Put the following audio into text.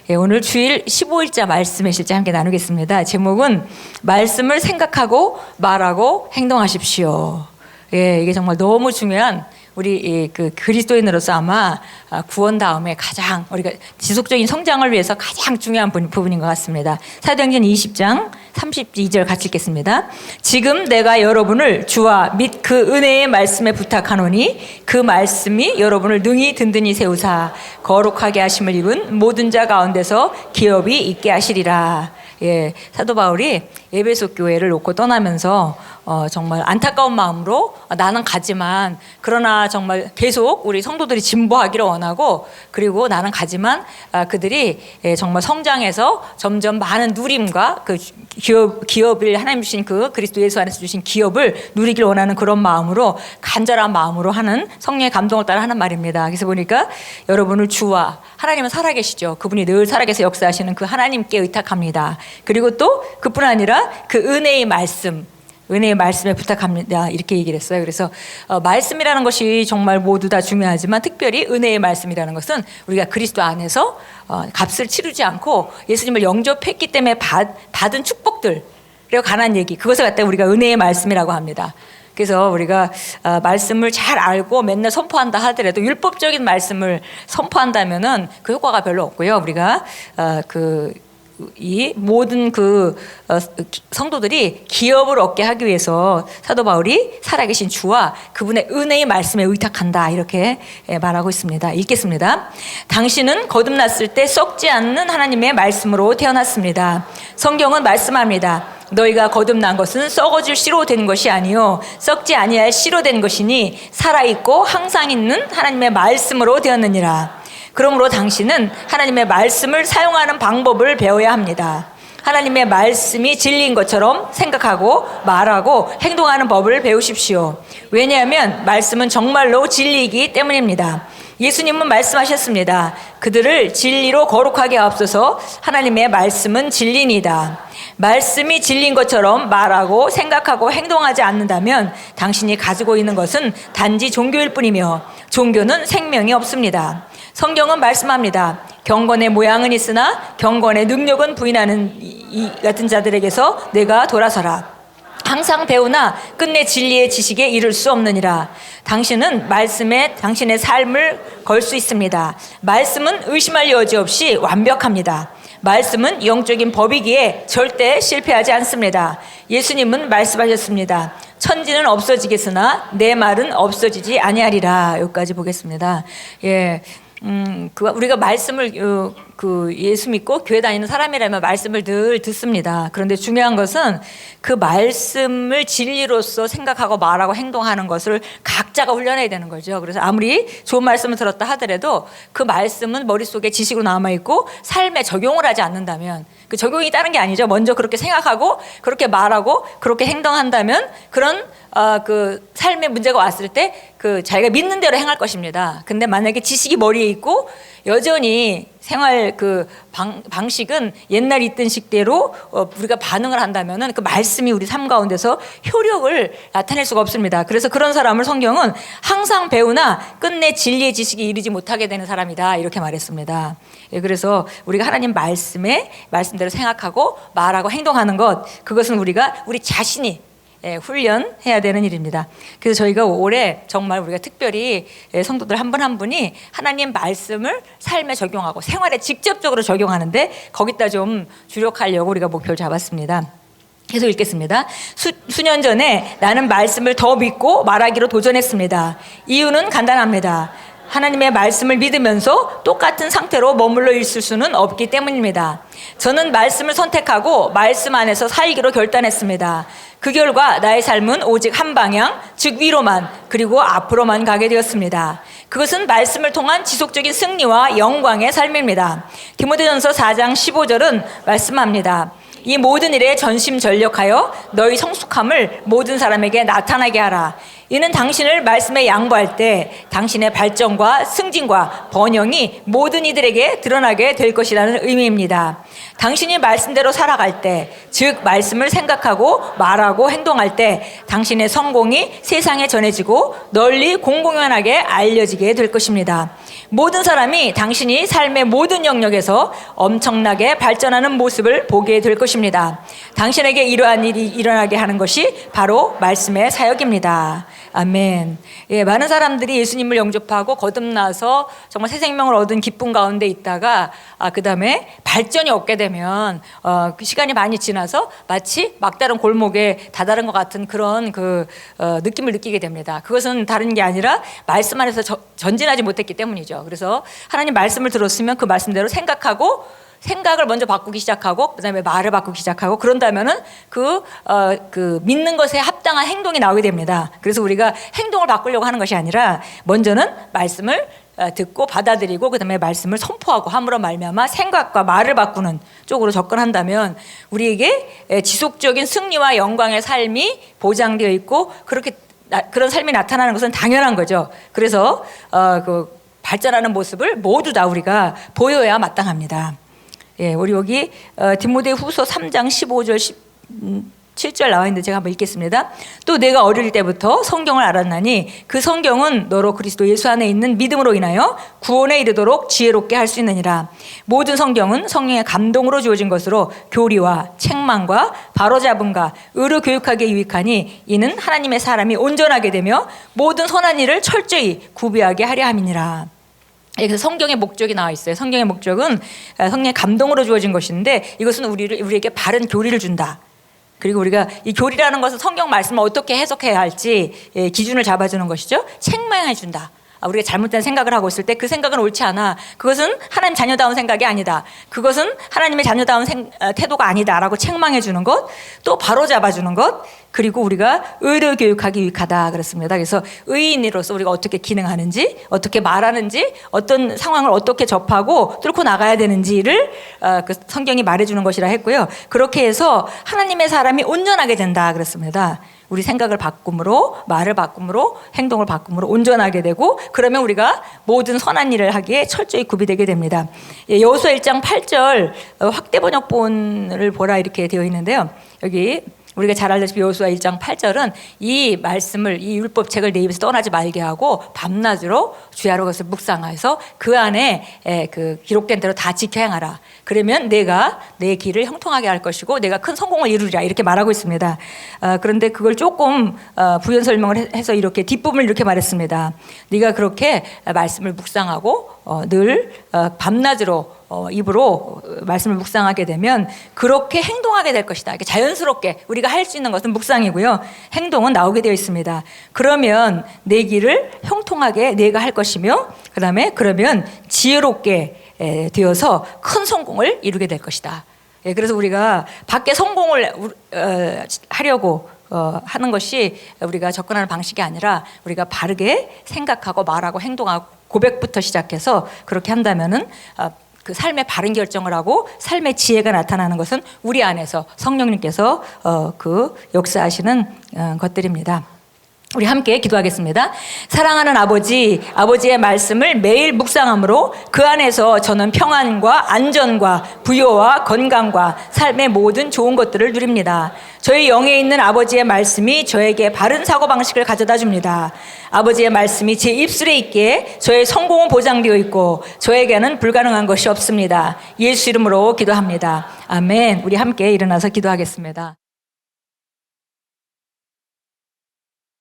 오늘 주일 15일자 말씀의 실제 함께 나누겠습니다. 제목은 말씀을 생각하고 말하고 행동하십시오. 이게 정말 너무 중요한 우리 그 그리스도인으로서 아마 구원 다음에 가장 우리가 지속적인 성장을 위해서 가장 중요한 부분인 것 같습니다. 사도행전 20장 32절 같이 읽겠습니다. 지금 내가 여러분을 주와 및 그 은혜의 말씀에 부탁하노니 그 말씀이 여러분을 능히 든든히 세우사 거룩하게 하심을 입은 모든 자 가운데서 기업이 있게 하시리라. 사도 바울이 에베소 교회를 놓고 떠나면서 정말 안타까운 마음으로 나는 가지만 그러나 정말 계속 우리 성도들이 진보하기를 원하고 그리고 나는 가지만 그들이 정말 성장해서 점점 많은 누림과 그 기업을 하나님 주신 그 그리스도 예수 안에서 주신 기업을 누리길 원하는 그런 마음으로 간절한 마음으로 하는 성령의 감동을 따라 하는 말입니다. 그래서 보니까 여러분을 주와 하나님은 살아계시죠. 그분이 늘 살아계셔 역사하시는 그 하나님께 의탁합니다. 그리고 또 그뿐 아니라 그 은혜의 말씀에 부탁합니다. 이렇게 얘기를 했어요. 그래서 말씀이라는 것이 정말 모두 다 중요하지만 특별히 은혜의 말씀이라는 것은 우리가 그리스도 안에서 값을 치르지 않고 예수님을 영접했기 때문에 받은 축복들 그리고 관한 얘기 그것을 갖다 우리가 은혜의 말씀이라고 합니다. 그래서 우리가 말씀을 잘 알고 맨날 선포한다 하더라도 율법적인 말씀을 선포한다면은 그 효과가 별로 없고요. 우리가 이 모든 성도들이 기업을 얻게 하기 위해서 사도 바울이 살아계신 주와 그분의 은혜의 말씀에 의탁한다 이렇게 말하고 있습니다. 읽겠습니다. 당신은 거듭났을 때 썩지 않는 하나님의 말씀으로 태어났습니다. 성경은 말씀합니다. 너희가 거듭난 것은 썩어질 씨로 된 것이 아니요 썩지 아니할 씨로 된 것이니 살아있고 항상 있는 하나님의 말씀으로 되었느니라. 그러므로 당신은 하나님의 말씀을 사용하는 방법을 배워야 합니다. 하나님의 말씀이 진리인 것처럼 생각하고 말하고 행동하는 법을 배우십시오. 왜냐하면 말씀은 정말로 진리이기 때문입니다. 예수님은 말씀하셨습니다. 그들을 진리로 거룩하게 하옵소서. 하나님의 말씀은 진리니다. 말씀이 진리인 것처럼 말하고 생각하고 행동하지 않는다면 당신이 가지고 있는 것은 단지 종교일 뿐이며 종교는 생명이 없습니다. 성경은 말씀합니다. 경건의 모양은 있으나 경건의 능력은 부인하는 이 같은 자들에게서 내가 돌아서라. 항상 배우나 끝내 진리의 지식에 이를 수 없느니라. 당신은 말씀에 당신의 삶을 걸 수 있습니다. 말씀은 의심할 여지 없이 완벽합니다. 말씀은 영적인 법이기에 절대 실패하지 않습니다. 예수님은 말씀하셨습니다. 천지는 없어지겠으나 내 말은 없어지지 아니하리라. 여기까지 보겠습니다. 우리가 말씀을 예수 믿고 교회 다니는 사람이라면 말씀을 늘 듣습니다. 그런데 중요한 것은 그 말씀을 진리로서 생각하고 말하고 행동하는 것을 각자가 훈련해야 되는 거죠. 그래서 아무리 좋은 말씀을 들었다 하더라도 그 말씀은 머릿속에 지식으로 남아있고 삶에 적용을 하지 않는다면 그 적용이 다른 게 아니죠. 먼저 그렇게 생각하고 그렇게 말하고 그렇게 행동한다면 그런 그 삶에 문제가 왔을 때 그 자기가 믿는 대로 행할 것입니다. 근데 만약에 지식이 머리에 있고 여전히 생활 방식은 옛날 있던 식대로 우리가 반응을 한다면은 그 말씀이 우리 삶 가운데서 효력을 나타낼 수가 없습니다. 그래서 그런 사람을 성경은 항상 배우나 끝내 진리의 지식에 이르지 못하게 되는 사람이다 이렇게 말했습니다. 그래서 우리가 하나님 말씀대로 생각하고 말하고 행동하는 것 그것은 우리 자신이 훈련해야 되는 일입니다. 그래서 저희가 올해 정말 우리가 특별히 성도들 한 분 한 분이 하나님 말씀을 삶에 적용하고 생활에 직접적으로 적용하는데 거기다 좀 주력하려고 우리가 목표를 잡았습니다. 계속 읽겠습니다. 수년 전에 나는 말씀을 더 믿고 말하기로 도전했습니다. 이유는 간단합니다. 하나님의 말씀을 믿으면서 똑같은 상태로 머물러 있을 수는 없기 때문입니다. 저는 말씀을 선택하고 말씀 안에서 살기로 결단했습니다. 그 결과 나의 삶은 오직 한 방향, 즉 위로만 그리고 앞으로만 가게 되었습니다. 그것은 말씀을 통한 지속적인 승리와 영광의 삶입니다. 디모데전서 4장 15절은 말씀합니다. 이 모든 일에 전심전력하여 너희 성숙함을 모든 사람에게 나타나게 하라. 이는 당신을 말씀에 양보할 때 당신의 발전과 승진과 번영이 모든 이들에게 드러나게 될 것이라는 의미입니다. 당신이 말씀대로 살아갈 때, 즉 말씀을 생각하고 말하고 행동할 때 당신의 성공이 세상에 전해지고 널리 공공연하게 알려지게 될 것입니다. 모든 사람이 당신이 삶의 모든 영역에서 엄청나게 발전하는 모습을 보게 될 것입니다. 당신에게 이러한 일이 일어나게 하는 것이 바로 말씀의 사역입니다. 아멘. 예, 많은 사람들이 예수님을 영접하고 거듭나서 정말 새 생명을 얻은 기쁨 가운데 있다가 그 다음에 발전이 없게 되면 그 시간이 많이 지나서 마치 막다른 골목에 다다른 것 같은 그런 느낌을 느끼게 됩니다. 그것은 다른 게 아니라 말씀 안에서 전진하지 못했기 때문이죠. 그래서 하나님 말씀을 들었으면 그 말씀대로 생각을 먼저 바꾸기 시작하고 그다음에 말을 바꾸기 시작하고 그런다면은 믿는 것에 합당한 행동이 나오게 됩니다. 그래서 우리가 행동을 바꾸려고 하는 것이 아니라 먼저는 말씀을 듣고 받아들이고 그다음에 말씀을 선포하고 함으로 말미암아 생각과 말을 바꾸는 쪽으로 접근한다면 우리에게 지속적인 승리와 영광의 삶이 보장되어 있고 그런 삶이 나타나는 것은 당연한 거죠. 그래서 발전하는 모습을 모두 다 우리가 보여야 마땅합니다. 예, 우리 여기 디모데후서 3장 15절 7절 나와 있는데 제가 한번 읽겠습니다. 또 내가 어릴 때부터 성경을 알았나니 그 성경은 너로 그리스도 예수 안에 있는 믿음으로 인하여 구원에 이르도록 지혜롭게 할 수 있느니라. 모든 성경은 성령의 감동으로 주어진 것으로 교리와 책망과 바로잡음과 의로 교육하기에 유익하니 이는 하나님의 사람이 온전하게 되며 모든 선한 일을 철저히 구비하게 하려 함이니라. 그래서 성경의 목적이 나와 있어요. 성경의 목적은 성령의 감동으로 주어진 것인데 이것은 우리에게 바른 교리를 준다. 그리고 우리가 이 교리라는 것은 성경 말씀을 어떻게 해석해야 할지 기준을 잡아주는 것이죠. 책망해 준다. 우리가 잘못된 생각을 하고 있을 때 그 생각은 옳지 않아. 그것은 하나님 자녀다운 생각이 아니다. 그것은 하나님의 자녀다운 태도가 아니다라고 책망해 주는 것, 또 바로잡아 주는 것, 그리고 우리가 의로 교육하기 유익하다 그랬습니다. 그래서 의인으로서 우리가 어떻게 기능하는지, 어떻게 말하는지, 어떤 상황을 어떻게 접하고 뚫고 나가야 되는지를 성경이 말해주는 것이라 했고요. 그렇게 해서 하나님의 사람이 온전하게 된다 그랬습니다. 우리 생각을 바꿈으로, 말을 바꿈으로, 행동을 바꿈으로 온전하게 되고 그러면 우리가 모든 선한 일을 하기에 철저히 구비되게 됩니다. 여호수아 1장 8절 확대 번역본을 보라 이렇게 되어 있는데요. 여기 우리가 잘 알다시피 여호수아 1장 8절은 이 말씀을 이 율법책을 내 입에서 떠나지 말게 하고 밤낮으로 주야로 그것을 묵상해서 그 안에 기록된 대로 다 지켜 행하라. 그러면 내가 내 길을 형통하게 할 것이고 내가 큰 성공을 이루리라 이렇게 말하고 있습니다. 그런데 그걸 조금 부연 설명을 해서 이렇게 뒷부분을 이렇게 말했습니다. 네가 그렇게 말씀을 묵상하고 늘 밤낮으로 입으로 말씀을 묵상하게 되면 그렇게 행동하게 될 것이다. 이렇게 자연스럽게 우리가 할 수 있는 것은 묵상이고요. 행동은 나오게 되어 있습니다. 그러면 내 길을 형통하게 내가 할 것이며 그러면 지혜롭게 되어서 큰 성공을 이루게 될 것이다. 그래서 우리가 밖에 성공을 하려고 하는 것이 우리가 접근하는 방식이 아니라 우리가 바르게 생각하고 말하고 행동하고 고백부터 시작해서 그렇게 한다면은 그 삶의 바른 결정을 하고 삶의 지혜가 나타나는 것은 우리 안에서 성령님께서 역사하시는 것들입니다. 우리 함께 기도하겠습니다. 사랑하는 아버지의 말씀을 매일 묵상함으로 그 안에서 저는 평안과 안전과 부여와 건강과 삶의 모든 좋은 것들을 누립니다. 저희 영에 있는 아버지의 말씀이 저에게 바른 사고방식을 가져다 줍니다. 아버지의 말씀이 제 입술에 있기에 저의 성공은 보장되어 있고 저에게는 불가능한 것이 없습니다. 예수 이름으로 기도합니다. 아멘. 우리 함께 일어나서 기도하겠습니다.